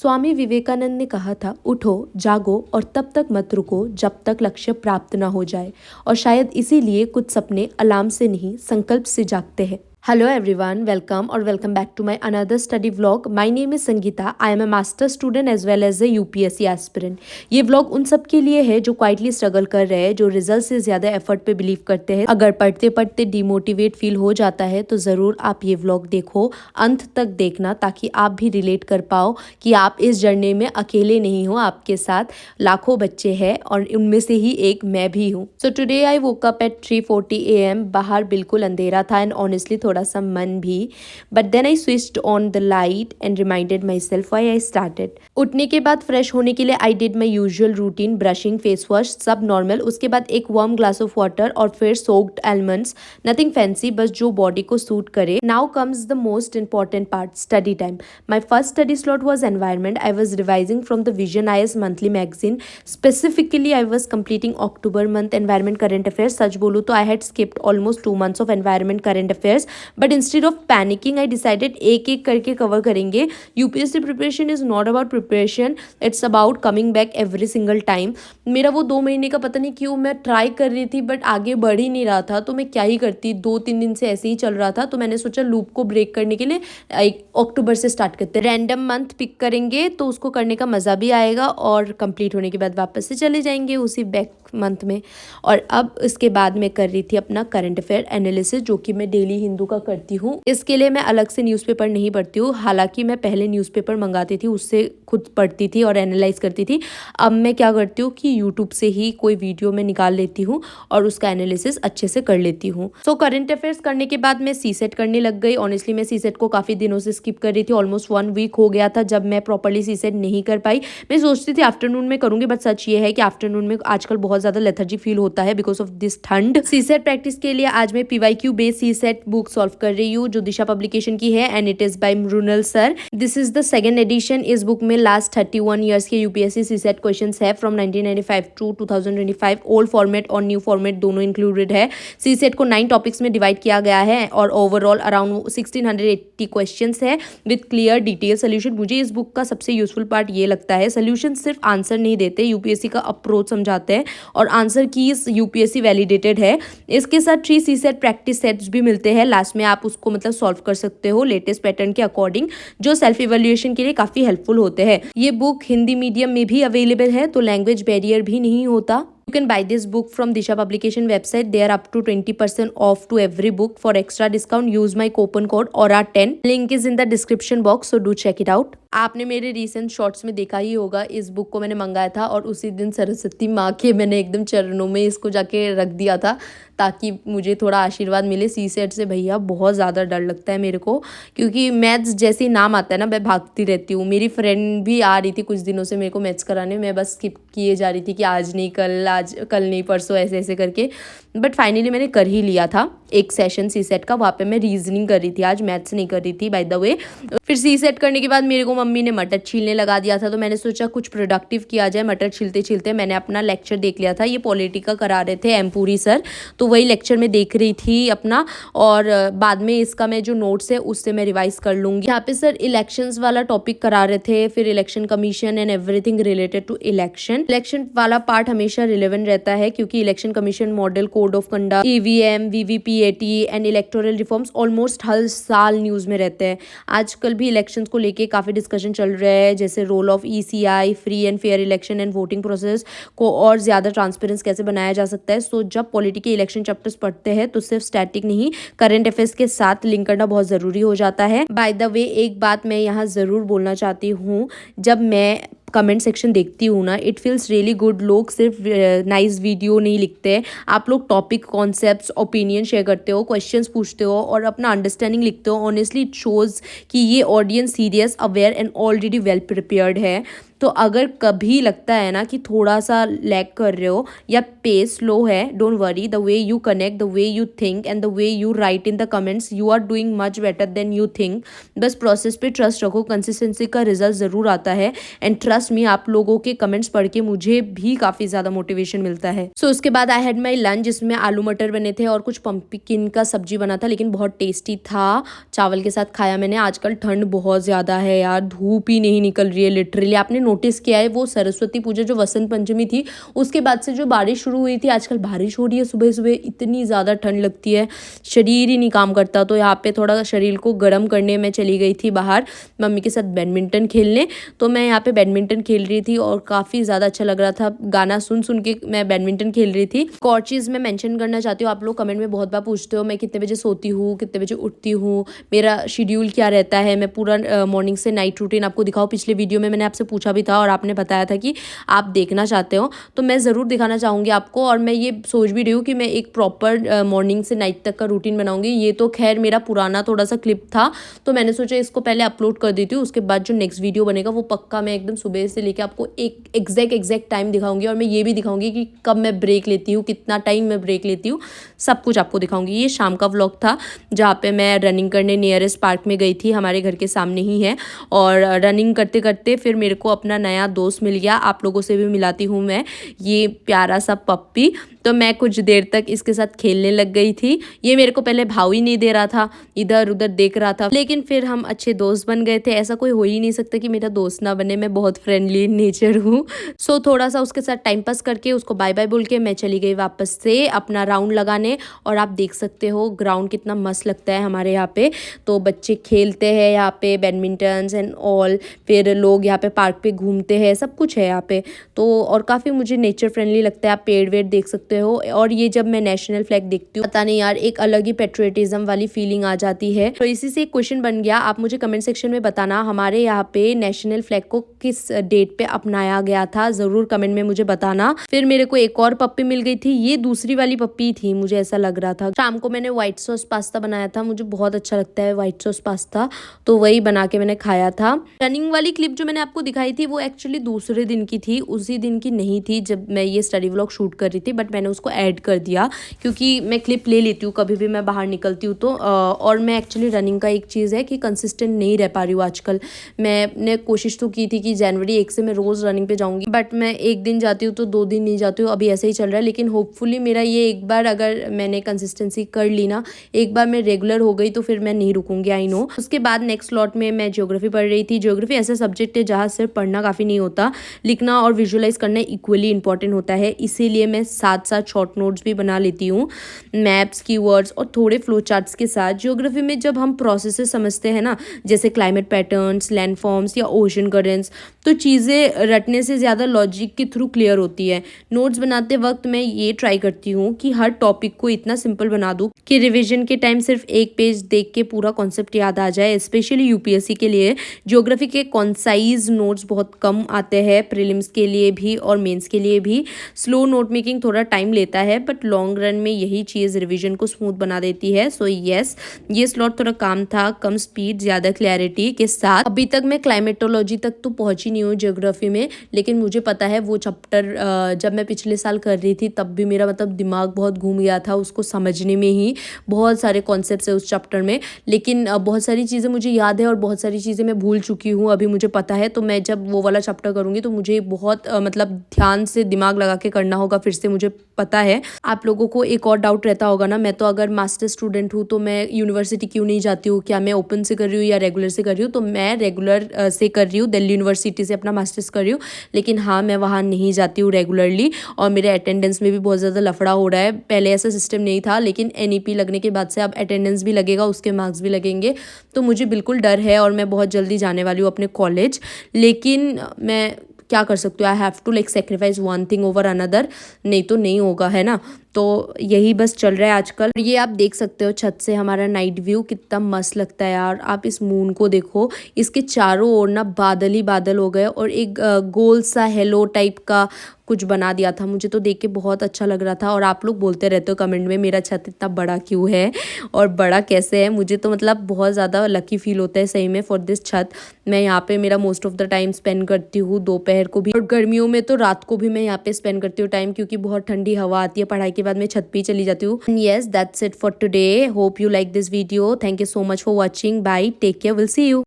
स्वामी विवेकानंद ने कहा था, उठो, जागो और तब तक मत रुको जब तक लक्ष्य प्राप्त ना हो जाए। और शायद इसीलिए कुछ सपने अलार्म से नहीं, संकल्प से जागते हैं। Hello everyone, welcome or welcome back to my another study vlog. My name is Sangeeta. I am a master student as well as a UPSC aspirant. ये vlog उन सब के लिए है जो क्वाइटली स्ट्रगल कर रहे हैं, जो रिजल्ट से ज़्यादा एफर्ट पे बिलीव करते हैं। अगर पढ़ते पढ़ते डिमोटिवेट फील हो जाता है तो ज़रूर आप ये vlog देखो, अंत तक देखना, ताकि आप भी रिलेट कर पाओ कि आप इस जर्नी में अकेले नहीं हो, आपके साथ लाखों बच्चे हैं और उनमें से ही एक मैं भी हूँ। So today I woke up at 3:40 AM. बाहर बिल्कुल अंधेरा था एंड ऑनेस्टली थोड़ा सा मन भी, but then I switched on the light and reminded myself why I started. उठने के बाद फ्रेश होने के लिए I did my usual routine, brushing, face wash, सब नॉर्मल। उसके बाद एक वार्म ग्लास ऑफ वाटर और फिर सोक्ड आलमंड्स, नथिंग फैंसी, बस जो बॉडी को सूट करे। Now comes the most important part, study time. My first study slot was environment. I was revising from the vision IS monthly magazine. Specifically I was completing October month environment current affairs. सच बोलूँ तो I had skipped almost 2 months of environment current affairs, but instead of panicking I decided एक एक करके cover करेंगे. UPSC preparation is not about preparation, it's about coming back every single time. मेरा वो 2 महीने का पता नहीं क्यों मैं ट्राई कर रही थी बट आगे बढ़ ही नहीं रहा था, तो मैं क्या ही करती, 2-3 दिन से ऐसे ही चल रहा था. तो मैंने सोचा लूप को ब्रेक करने के लिए अक्टूबर से स्टार्ट करते हैं. रैंडम मंथ पिक करेंगे तो उसको करने का मज़ा भी आएगा और कंप्लीट होने के बाद वापस से चले जाएंगे उसी बैक मंथ में. और अब इसके बाद मैं कर रही थी अपना करंट अफेयर एनालिसिस, जो कि मैं डेली हिंदू का करती हूँ. इसके लिए मैं अलग से न्यूज़पेपर नहीं पढ़ती हूँ. हालांकि मैं पहले न्यूज़पेपर मंगाती थी, उससे खुद पढ़ती थी और एनालाइज करती थी. अब मैं क्या करती हूँ कि यूट्यूब से ही कोई वीडियो में निकाल लेती हूँ और उसका एनालिसिस अच्छे से कर लेती हूँ. सो करंट अफेयर्स करने के बाद मैं सीसेट करने लग गई. ऑनेस्टली मैं सीसेट को काफ़ी दिनों से स्किप कर रही थी. ऑलमोस्ट 1 week हो गया था जब मैं प्रॉपरली सीसेट नहीं कर पाई. मैं सोचती थी आफ्टरनून में करूँगी, बट सच ये है कि आफ्टरनून में आजकल बहुत ज़्यादा लेथर्जी फील होता है बिकॉज ऑफ दिस ठंड. सीसेट प्रैक्टिस के लिए आज मैं PYQ based CSAT book solve कर रही हूँ, जो दिशा पब्लिकेशन की है and it is by Mrinal sir. This is the second edition. इस बुक में लास्ट 31 ईयर्स के यूपीएससी सीसेट क्वेश्चंस है फ्रॉम 1995 टू 2025. ओल्ड फॉर्मेट और न्यू फॉर्मेट दोनों इंक्लूडेड है. सीसेट को 9 टॉपिक्स में डिवाइड किया गया है और ओवरऑल अराउंड 1680 क्वेश्चंस है विद क्लियर डिटेल सोल्यूशन. मुझे इस बुक का सबसे यूजफुल पार्ट ये लगता है, सोल्यूशन सिर्फ आंसर नहीं देते, यूपीएससी का अप्रोच समझाते हैं और आंसर कीज यूपीएससी वैलिडेटेड है. इसके साथ 3 सीसेट प्रैक्टिस सेट्स भी मिलते हैं. लास्ट में आप उसको मतलब सॉल्व कर सकते हो लेटेस्ट पैटर्न के अकॉर्डिंग, जो सेल्फ इवैल्यूएशन के लिए काफी हेल्पफुल होते हैं. ये बुक हिंदी मीडियम में भी अवेलेबल है, तो लैंग्वेज बैरियर भी नहीं होता. You can buy this book from Disha Publication website. They are up to 20% off to every book. For extra discount, use my coupon code AURA10. Link is in the description box, so do check it out. आपने मेरे recent shorts में देखा ही होगा, इस book को मैंने मंगाया था और उसी दिन सरस्वती माँ के मैंने एकदम चरणों में इसको जाके रख दिया था ताकि मुझे थोड़ा आशीर्वाद मिले. सीसेट से भैया बहुत ज़्यादा डर लगता है मेरे को, क्योंकि मैथ्स जैसे ही नाम आता है ना मैं भागती रहती हूँ. मेरी फ्रेंड भी आ रही थी कुछ दिनों से मेरे को मैथ्स कराने, मैं बस स्किप किए जा रही थी कि आज नहीं कल, आज कल नहीं परसों, ऐसे ऐसे करके. बट फाइनली मैंने कर ही लिया था एक सेशन सीसेट का. वहाँ पे मैं रीजनिंग कर रही थी, आज मैथ्स नहीं कर रही थी बाय द वे. फिर सीसेट करने के बाद मेरे को मम्मी ने मटर छीलने लगा दिया था, तो मैंने सोचा कुछ प्रोडक्टिव किया जाए. मटर छीलते छीलते मैंने अपना लेक्चर देख लिया था. ये पॉलिटी का करा रहे थे एमपुरी सर, तो वही लेक्चर में देख रही थी अपना, और बाद में इसका मैं जो नोट्स है उससे मैं रिवाइज कर लूँगी. यहाँ पे सर इलेक्शंस वाला टॉपिक करा रहे थे, फिर election commission and everything related to election. Election वाला पार्ट हमेशा रिलेवेंट रहता है क्योंकि election commission, model code of conduct, EVM, VVPAT and electoral reforms almost हर साल न्यूज़ में रहते हैं. आजकल भी इलेक्शंस को लेके काफ़ी डिस्कशन चल रहा है, जैसे role of ECI, free and fair election and voting process को और ज़्यादा ट्रांसपेरेंस कैसे बनाया जा सकता है. सो जब पॉलिटिकल इलेक्शन चैप्टर्स पढ़ते हैं तो सिर्फ स्टैटिक नहीं, करंट अफेयर्स के साथ लिंक करना बहुत ज़रूरी हो जाता है. बाय द वे एक बात मैं यहाँ ज़रूर बोलना चाहती हूँ, जब मैं कमेंट सेक्शन देखती हूँ ना, इट फील्स रियली गुड. लोग सिर्फ नाइस वीडियो नहीं लिखते हैं, आप लोग टॉपिक, कॉन्सेप्ट्स, ओपिनियन शेयर करते हो, क्वेश्चंस पूछते हो और अपना अंडरस्टैंडिंग लिखते हो. ऑनेस्टली इट शोज़ कि ये audience serious, aware and already well prepared है. तो अगर कभी लगता है ना कि थोड़ा सा लैग कर रहे हो या पेस स्लो है, don't worry. The way you connect, the way you think and the way you write in the comments, you are doing much better than you think. बस प्रोसेस पे ट्रस्ट रखो, consistency का result ज़रूर आता है. And trust trust me, आप लोगों के कमेंट्स पढ़ के मुझे भी काफ़ी ज़्यादा मोटिवेशन मिलता है। सो उसके बाद आई हैड माई लंच, जिसमें आलू मटर बने थे और कुछ पम्पकिन का सब्जी बना था, लेकिन बहुत टेस्टी था। चावल के साथ खाया मैंने। आजकल ठंड बहुत ज़्यादा है यार, धूप ही नहीं निकल रही है लिटरली। आपने नोटिस किया है वो सरस्वती पूजा जो वसंत पंचमी थी उसके बाद से जो बारिश शुरू हुई थी, आजकल बारिश हो रही है सुबह सुबह, इतनी ज़्यादा ठंड लगती है, शरीर ही नहीं काम करता। तो यहाँ पे थोड़ा शरीर को गर्म करने मैं चली गई थी बाहर मम्मी के साथ बैडमिंटन खेलने। तो मैं यहाँ पे बैडमिंटन खेल रही थी और काफ़ी ज़्यादा अच्छा लग रहा था, गाना सुन सुन के मैं बैडमिंटन खेल रही थी। एक और चीज़ मैं मेंशन करना चाहती हूँ, आप लोग कमेंट में बहुत बार पूछते हो मैं कितने बजे सोती हूँ, कितने बजे उठती हूँ, मेरा शेड्यूल क्या रहता है, मैं पूरा मॉर्निंग से नाइट रूटीन आपको दिखाऊँ। पिछले वीडियो में मैंने आपसे पूछा भी था और आपने बताया था कि आप देखना चाहते हो, तो मैं ज़रूर दिखाना चाहूँगी आपको। और मैं ये सोच भी रही हूँ कि मैं एक प्रॉपर मॉर्निंग से नाइट तक का रूटीन बनाऊँगी। ये तो खैर मेरा पुराना थोड़ा सा क्लिप था, तो मैंने सोचा इसको पहले अपलोड कर देती हूँ, उसके बाद जो नेक्स्ट वीडियो बनेगा वो पक्का मैं एकदम सुबह से लेकर आपको एक एग्जैक्ट टाइम दिखाऊंगी। और मैं ये भी दिखाऊंगी कि कब मैं ब्रेक लेती हूँ, कितना टाइम मैं ब्रेक लेती हूँ, सब कुछ आपको दिखाऊंगी। ये शाम का व्लॉग था जहाँ पे मैं रनिंग करने नियरेस्ट पार्क में गई थी, हमारे घर के सामने ही है। और रनिंग करते करते फिर मेरे को अपना नया दोस्त मिल गया, आप लोगों से भी मिलाती हूँ मैं, ये प्यारा सा पप्पी। तो मैं कुछ देर तक इसके साथ खेलने लग गई थी। ये मेरे को पहले भाव ही नहीं दे रहा था, इधर उधर देख रहा था, लेकिन फिर हम अच्छे दोस्त बन गए थे। ऐसा कोई हो ही नहीं सकता कि मेरा दोस्त ना बने, मैं बहुत फ्रेंडली नेचर हूँ। सो थोड़ा सा उसके साथ टाइम पास करके उसको बाय बाय बोल के मैं चली गई वापस से अपना राउंड लगाने। और आप देख सकते हो ग्राउंड कितना मस्त लगता है हमारे यहाँ पे। तो बच्चे खेलते हैं यहाँ पे बैडमिंटन एंड ऑल, फिर लोग यहाँ पे पार्क पे घूमते हैं, सब कुछ है यहाँ पे। तो और काफ़ी मुझे नेचर फ्रेंडली लगता है, आप पेड़ वेड़ देख सकते हो। और ये जब मैं नेशनल फ्लैग देखती हूँ, पता नहीं यार एक अलग ही पेट्रियटिज्म वाली फीलिंग आ जाती है। तो इसी से एक क्वेश्चन बन गया, आप मुझे कमेंट सेक्शन में बताना हमारे यहाँ पे नेशनल फ्लैग को किस डेट पे अपनाया गया था, जरूर कमेंट में मुझे बताना। फिर मेरे को एक और पप्पी मिल गई थी, ये दूसरी वाली पप्पी थी, मुझे ऐसा लग रहा था। शाम को मैंने व्हाइट सॉस पास्ता बनाया था, मुझे बहुत अच्छा लगता है व्हाइट सॉस पास्ता, तो वही बना के मैंने खाया था। रनिंग वाली क्लिप जो मैंने आपको दिखाई थी वो एक्चुअली दूसरे दिन की थी, उसी दिन की नहीं थी जब मैं ये स्टडी व्लॉग शूट कर रही थी, बट मैंने उसको ऐड कर दिया क्योंकि मैं क्लिप ले लेती हूँ कभी भी मैं बाहर निकलती हूँ तो। और मैं एक्चुअली रनिंग का एक चीज़ है कि कंसिस्टेंट नहीं रह पा रही हूँ आजकल। मैंने कोशिश तो की थी कि जनवरी 1 से मैं रोज़ रनिंग पे जाऊँगी, बट मैं एक दिन जाती हूँ तो 2 दिन नहीं जाती हूँ, अभी ऐसे ही चल रहा है। लेकिन होपफुली मेरा ये एक बार अगर मैंने कंसिस्टेंसी कर ली ना, एक बार मैं रेगुलर हो गई तो फिर मैं नहीं रुकूंगी, आई नो। उसके बाद नेक्स्ट स्लॉट में मैं ज्योग्राफी पढ़ रही थी। ज्योग्राफी ऐसा सब्जेक्ट है जहाँ सिर्फ पढ़ना काफ़ी नहीं होता, लिखना और विजुअलाइज करना इक्वली इंपॉर्टेंट होता है। इसीलिए मैं साथ साथ शॉर्ट नोट्स भी बना लेती हूँ, मैप्स, कीवर्ड्स और थोड़े फ्लो चार्ट्स के साथ। ज्योग्राफी में जब हम प्रोसेसेस समझते हैं ना, जैसे क्लाइमेट पैटर्न्स, लैंडफॉर्म्स या ओशन करेंट्स, तो चीज़ें रटने से ज़्यादा लॉजिक के थ्रू क्लियर होती है। नोट्स बनाते वक्त मैं ये ट्राई करती हूँ कि हर टॉपिक को इतना सिंपल बना दूँ कि रिविजन के टाइम सिर्फ एक पेज देख के पूरा कॉन्सेप्ट याद आ जाए। स्पेशली यूपीएससी के लिए ज्योग्राफी के कॉन्साइज नोट्स बहुत कम आते हैं, प्रीलिम्स के लिए भी और मेंस के लिए भी। स्लो नोट मेकिंग थोड़ा टाइम लेता है, बट लॉन्ग रन में यही चीज़ रिवीजन को स्मूथ बना देती है। सो यस, ये स्लॉट थोड़ा काम था, कम स्पीड ज़्यादा क्लैरिटी के साथ। अभी तक मैं क्लाइमेटोलॉजी तक तो पहुंची नहीं हूँ ज्योग्राफी में, लेकिन मुझे पता है वो चैप्टर जब मैं पिछले साल कर रही थी तब भी मेरा मतलब दिमाग बहुत घूम गया था उसको समझने में ही। बहुत सारे कॉन्सेप्ट्स है उस चैप्टर में, लेकिन बहुत सारी चीज़ें मुझे याद है और बहुत सारी चीज़ें मैं भूल चुकी हूँ, अभी मुझे पता है। तो मैं जब वो वाला चैप्टर करूँगी तो मुझे बहुत मतलब ध्यान से दिमाग लगा के करना होगा फिर से, मुझे पता है। आप लोगों को एक और डाउट रहता होगा ना, मैं तो अगर मास्टर स्टूडेंट हूँ तो मैं यूनिवर्सिटी क्यों नहीं जाती हूँ, क्या मैं ओपन से कर रही हूँ या रेगुलर से कर रही हूँ? तो मैं रेगुलर से कर रही हूँ, दिल्ली यूनिवर्सिटी से अपना मास्टर्स कर रही हूँ। लेकिन हाँ, मैं वहाँ नहीं जाती हूँ रेगुलरली और मेरे अटेंडेंस में भी बहुत ज़्यादा लफड़ा हो रहा है। पहले ऐसा सिस्टम नहीं था, लेकिन एनईपी लगने के बाद से अब अटेंडेंस भी लगेगा, उसके मार्क्स भी लगेंगे। तो मुझे बिल्कुल डर है और मैं बहुत जल्दी जाने वाली हूँ अपने कॉलेज। लेकिन मैं क्या कर सकती हूँ, I have to like sacrifice one thing over another, नहीं तो नहीं होगा, है ना। तो यही बस चल रहा है आजकल। ये आप देख सकते हो छत से हमारा नाइट व्यू कितना मस्त लगता है यार। आप इस मून को देखो, इसके चारों ओर ना बादल ही बादल हो गए और एक गोल सा हेलो टाइप का कुछ बना दिया था। मुझे तो देख के बहुत अच्छा लग रहा था। और आप लोग बोलते रहते हो कमेंट में मेरा छत इतना बड़ा क्यों है और बड़ा कैसे है। मुझे तो मतलब बहुत ज़्यादा लकी फील होता है सही में फॉर दिस छत। मैं यहाँ पे मेरा most of the time spend करती हूँ, दोपहर को भी और गर्मियों में तो रात को भी मैं यहाँ पे स्पेंड करती हूँ टाइम, क्योंकि बहुत ठंडी हवा आती है। पढ़ाई के बाद मैं छत पे चली जाती हूँ। Yes, that's it for today. Hope you like this video. Thank you so much for watching. Bye, take care, will see you.